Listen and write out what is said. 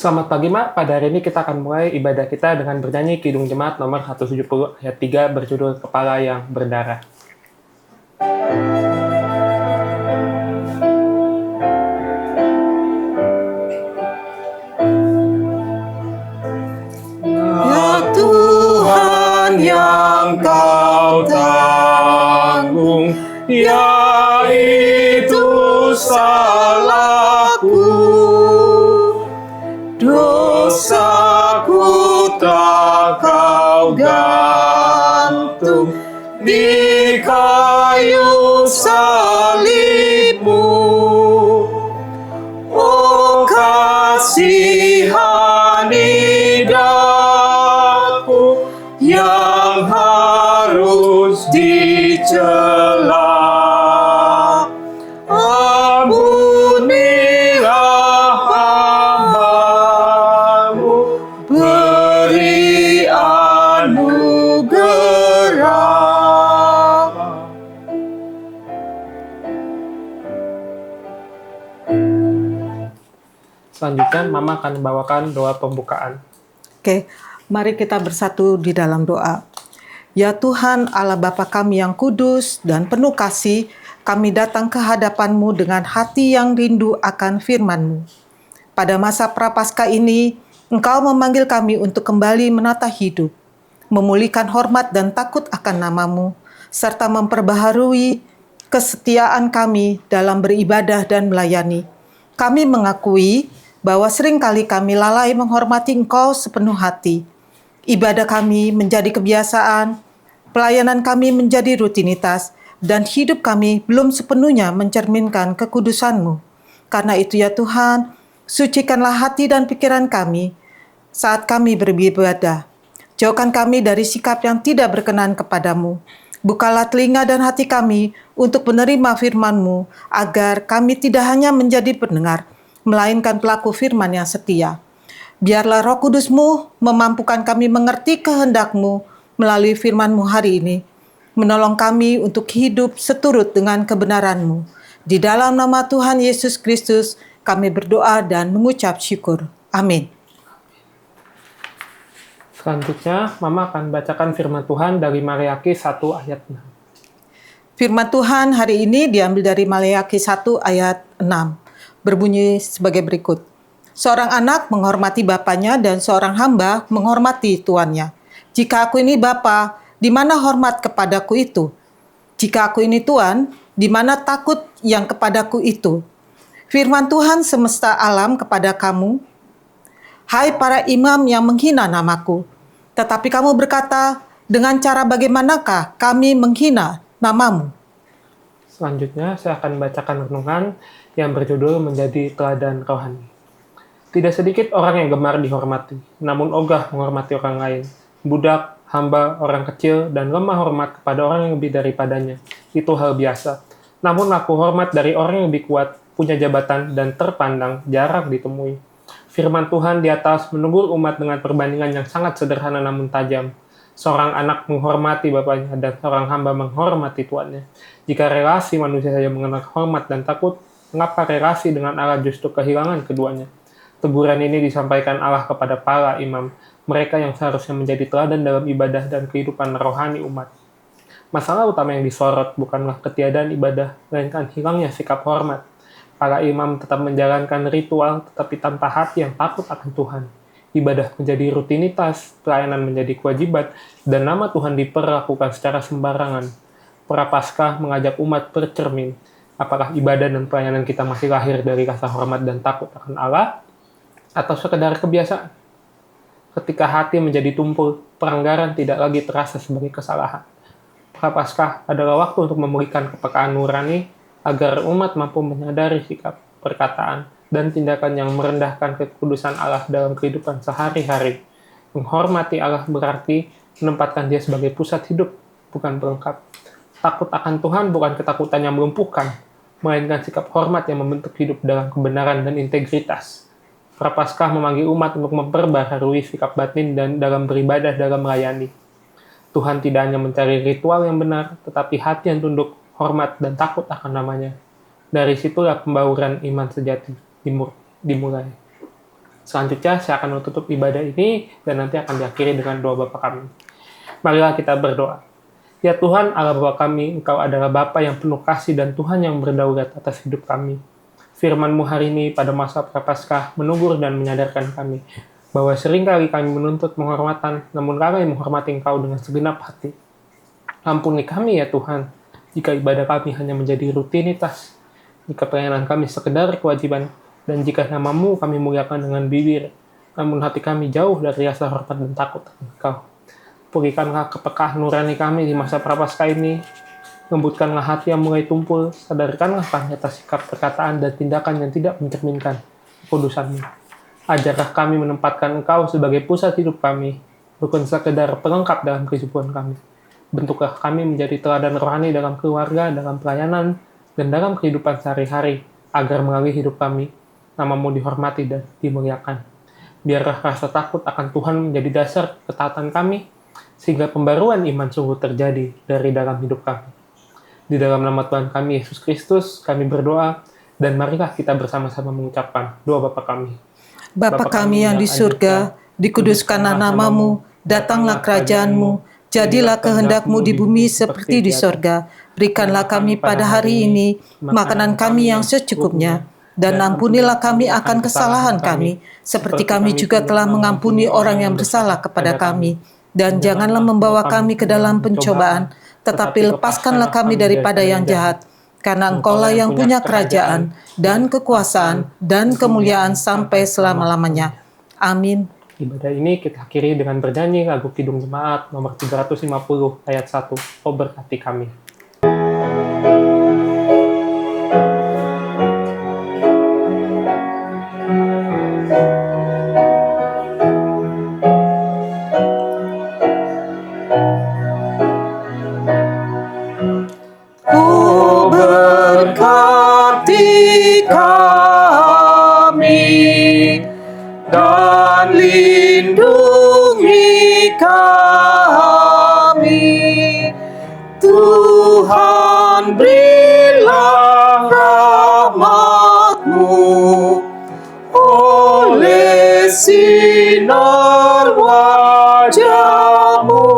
Selamat pagi, Mak. Pada hari ini kita akan mulai ibadah kita dengan bernyanyi Kidung Jemaat nomor 170 ayat 3 berjudul Kepala yang Berdarah. Ya Tuhan yang Kau tanggung, yaitu salahku. Dosaku tak Kau gantung di kayu salib-Mu. Oh, kasihani daku yang harus dicela. Ampunilah hamba-Mu, beri anugerah. Selanjutnya, Mama akan membawakan doa pembukaan. Oke, mari kita bersatu di dalam doa. Ya Tuhan, Allah Bapa kami yang kudus dan penuh kasih, kami datang ke hadapan-Mu dengan hati yang rindu akan firman-Mu. Pada masa Prapaskah ini, Engkau memanggil kami untuk kembali menata hidup, memulihkan hormat dan takut akan nama-Mu, serta memperbaharui kesetiaan kami dalam beribadah dan melayani. Kami mengakui bahwa seringkali kami lalai menghormati Engkau sepenuh hati. Ibadah kami menjadi kebiasaan, pelayanan kami menjadi rutinitas, dan hidup kami belum sepenuhnya mencerminkan kekudusan-Mu. Karena itu ya Tuhan, sucikanlah hati dan pikiran kami saat kami beribadah. Jauhkan kami dari sikap yang tidak berkenan kepadamu. Bukalah telinga dan hati kami untuk menerima firman-Mu, agar kami tidak hanya menjadi pendengar, melainkan pelaku firman yang setia. Biarlah Roh Kudus-Mu memampukan kami mengerti kehendak-Mu melalui firman-Mu hari ini, menolong kami untuk hidup seturut dengan kebenaran-Mu. Di dalam nama Tuhan Yesus Kristus, kami berdoa dan mengucap syukur. Amin. Selanjutnya, Mama akan bacakan firman Tuhan dari Maleakhi 1 ayat 6. Firman Tuhan hari ini diambil dari Maleakhi 1 ayat 6. Berbunyi sebagai berikut. Seorang anak menghormati bapaknya dan seorang hamba menghormati tuannya. Jika aku ini bapa, di mana hormat kepadaku itu? Jika aku ini tuan, di mana takut yang kepadaku itu? Firman Tuhan semesta alam kepada kamu, hai para imam yang menghina namaku. Tetapi kamu berkata, dengan cara bagaimanakah kami menghina namamu? Selanjutnya, saya akan bacakan renungan yang berjudul Menjadi Teladan Rohani. Tidak sedikit orang yang gemar dihormati, namun ogah menghormati orang lain. Budak, hamba, orang kecil, dan lemah hormat kepada orang yang lebih daripadanya. Itu hal biasa. Namun laku hormat dari orang yang lebih kuat, punya jabatan, dan terpandang jarang ditemui. Firman Tuhan di atas menegur umat dengan perbandingan yang sangat sederhana namun tajam. Seorang anak menghormati bapaknya dan seorang hamba menghormati tuannya. Jika relasi manusia saja mengenal hormat dan takut, mengapa relasi dengan Allah justru kehilangan keduanya? Teguran ini disampaikan Allah kepada para imam, mereka yang seharusnya menjadi teladan dalam ibadah dan kehidupan rohani umat. Masalah utama yang disorot bukanlah ketiadaan ibadah, melainkan hilangnya sikap hormat. Para imam tetap menjalankan ritual, tetapi tanpa hati yang takut akan Tuhan. Ibadah menjadi rutinitas, pelayanan menjadi kewajiban, dan nama Tuhan diperlakukan secara sembarangan. Prapaskah mengajak umat bercermin, apakah ibadah dan pelayanan kita masih lahir dari rasa hormat dan takut akan Allah, atau sekedar kebiasaan? Ketika hati menjadi tumpul, pelanggaran tidak lagi terasa sebagai kesalahan. Prapaskah adalah waktu untuk memulihkan kepekaan nurani, agar umat mampu menyadari sikap, perkataan, dan tindakan yang merendahkan kekudusan Allah dalam kehidupan sehari-hari. Menghormati Allah berarti menempatkan Dia sebagai pusat hidup, bukan pelengkap. Takut akan Tuhan bukan ketakutan yang melumpuhkan, melainkan sikap hormat yang membentuk hidup dalam kebenaran dan integritas. Prapaskah memanggil umat untuk memperbaharui sikap batin dan dalam beribadah dalam melayani. Tuhan tidak hanya mencari ritual yang benar, tetapi hati yang tunduk, hormat, dan takut akan namanya. Dari situlah pembauran iman sejati dimulai. Selanjutnya saya akan menutup ibadah ini dan nanti akan diakhiri dengan doa Bapa kami. Marilah kita berdoa. Ya Tuhan, Allah Bapa kami, Engkau adalah Bapa yang penuh kasih dan Tuhan yang berdaulat atas hidup kami. Firman-Mu hari ini pada masa Prapaskah menegur dan menyadarkan kami bahwa seringkali kami menuntut penghormatan, namun kami menghormati Engkau dengan segenap hati. Ampuni kami ya Tuhan, jika ibadah kami hanya menjadi rutinitas, jika pelayanan kami sekedar kewajiban, dan jika nama-Mu kami muliakan dengan bibir, namun hati kami jauh dari rasa hormat dan takut akan Engkau. Pulihkanlah kepekaan nurani kami di masa Prapaskah ini, lembutkanlah hati yang mulai tumpul, sadarkanlah kami atas sikap perkataan dan tindakan yang tidak mencerminkan kekudusan-Mu. Ajarlah kami menempatkan Engkau sebagai pusat hidup kami, bukan sekedar pelengkap dalam kehidupan kami. Bentuklah kami menjadi teladan rohani dalam keluarga, dalam pelayanan, dan dalam kehidupan sehari-hari, agar melalui hidup kami, nama-Mu dihormati dan dimuliakan. Biarlah rasa takut akan Tuhan menjadi dasar ketaatan kami, sehingga pembaruan iman sungguh terjadi dari dalam hidup kami. Di dalam nama Tuhan kami, Yesus Kristus, kami berdoa, dan marilah kita bersama-sama mengucapkan doa Bapa kami. Bapa kami yang di surga, dikuduskanlah nama-Mu, datanglah kerajaan-Mu, jadilah kehendak-Mu di bumi seperti di sorga. Berikanlah kami pada hari ini makanan kami yang secukupnya, dan ampunilah kami akan kesalahan kami, seperti kami juga telah mengampuni orang yang bersalah kepada kami. Dan janganlah membawa kami ke dalam pencobaan, tetapi lepaskanlah kami daripada yang jahat. Karena Engkaulah yang punya kerajaan, dan kekuasaan, dan kemuliaan sampai selama-lamanya. Amin. Ibadah ini kita akhiri dengan bernyanyi lagu Kidung Jemaat nomor 350 ayat 1. Oh berkati kami. Oh berkati kami dan lindungi kami, Tuhan berilah rahmat-Mu oleh sinar wajah-Mu.